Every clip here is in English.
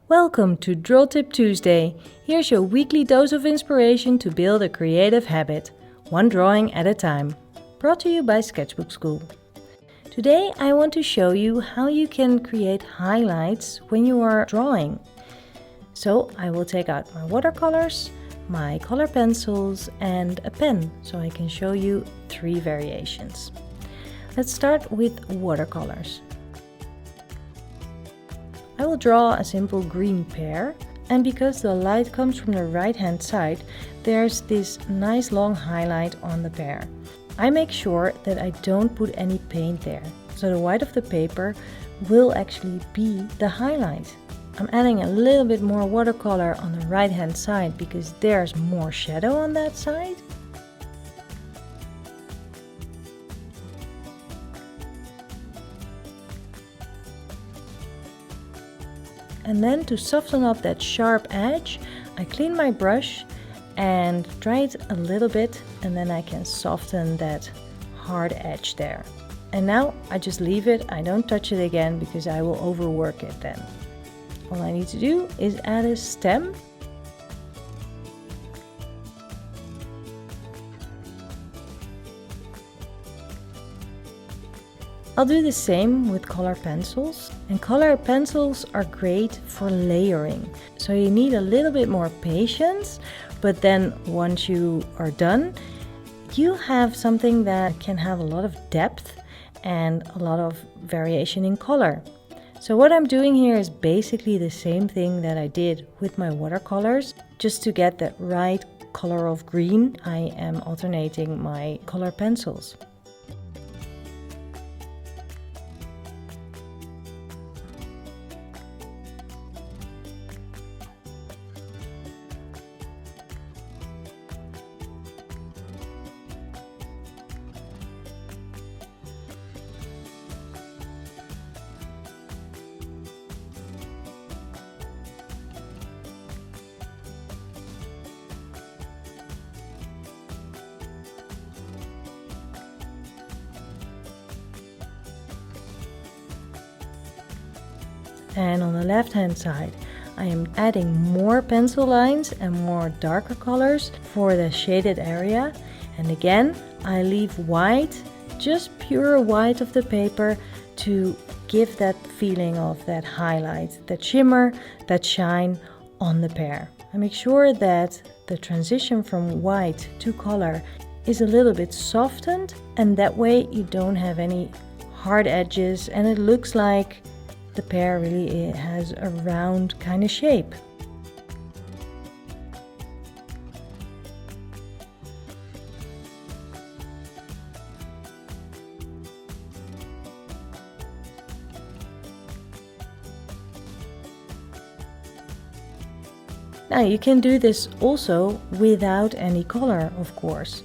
Welcome to Draw Tip Tuesday. Here's your weekly dose of inspiration to build a creative habit, one drawing at a time. Brought to you by Sketchbook School. Today I want to show you how you can create highlights when you are drawing. So I will take out my watercolors, my color pencils and a pen so I can show you 3 variations. Let's start with watercolors. I will draw a simple green pear, and because the light comes from the right hand side, there's this nice long highlight on the pear. I make sure that I don't put any paint there, so the white of the paper will actually be the highlight. I'm adding a little bit more watercolor on the right hand side because there's more shadow on that side. And then to soften up that sharp edge, I clean my brush and dry it a little bit, and then I can soften that hard edge there. And now I just leave it, I don't touch it again because I will overwork it then. All I need to do is add a stem. I'll do the same with color pencils, and color pencils are great for layering. So you need a little bit more patience, but then once you are done, you have something that can have a lot of depth and a lot of variation in color. So what I'm doing here is basically the same thing that I did with my watercolors. Just to get that right color of green, I am alternating my color pencils. And on the left hand side, I am adding more pencil lines and more darker colors for the shaded area. And again, I leave white, just pure white of the paper, to give that feeling of that highlight, that shimmer, that shine on the pear. I make sure that the transition from white to color is a little bit softened, and that way you don't have any hard edges and it looks like the pear really has a round kind of shape. Now you can do this also without any color, of course.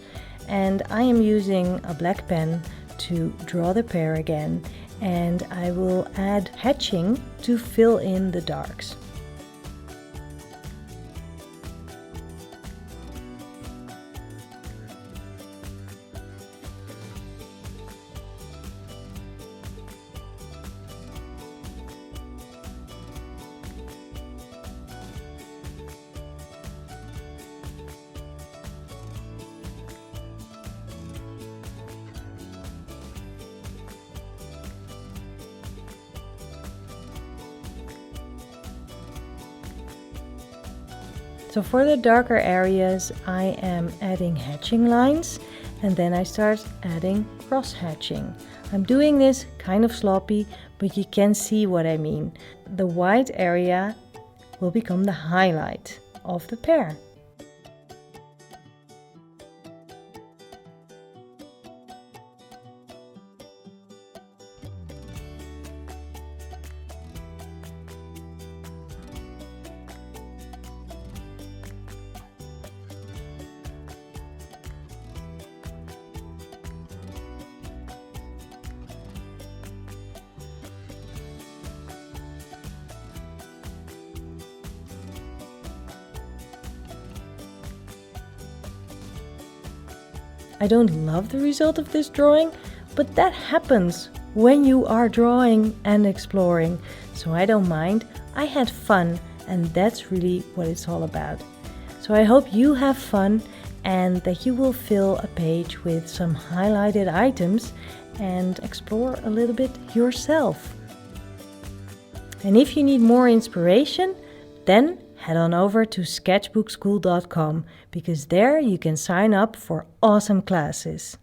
And I am using a black pen to draw the pear again, and I will add hatching to fill in the darks. So for the darker areas, I am adding hatching lines, and then I start adding cross hatching. I'm doing this kind of sloppy, but you can see what I mean. The white area will become the highlight of the pear. I don't love the result of this drawing, but that happens when you are drawing and exploring, so I don't mind. I had fun and that's really what it's all about. So I hope you have fun and that you will fill a page with some highlighted items and explore a little bit yourself. And if you need more inspiration, then head on over to sketchbookschool.com, because there you can sign up for awesome classes.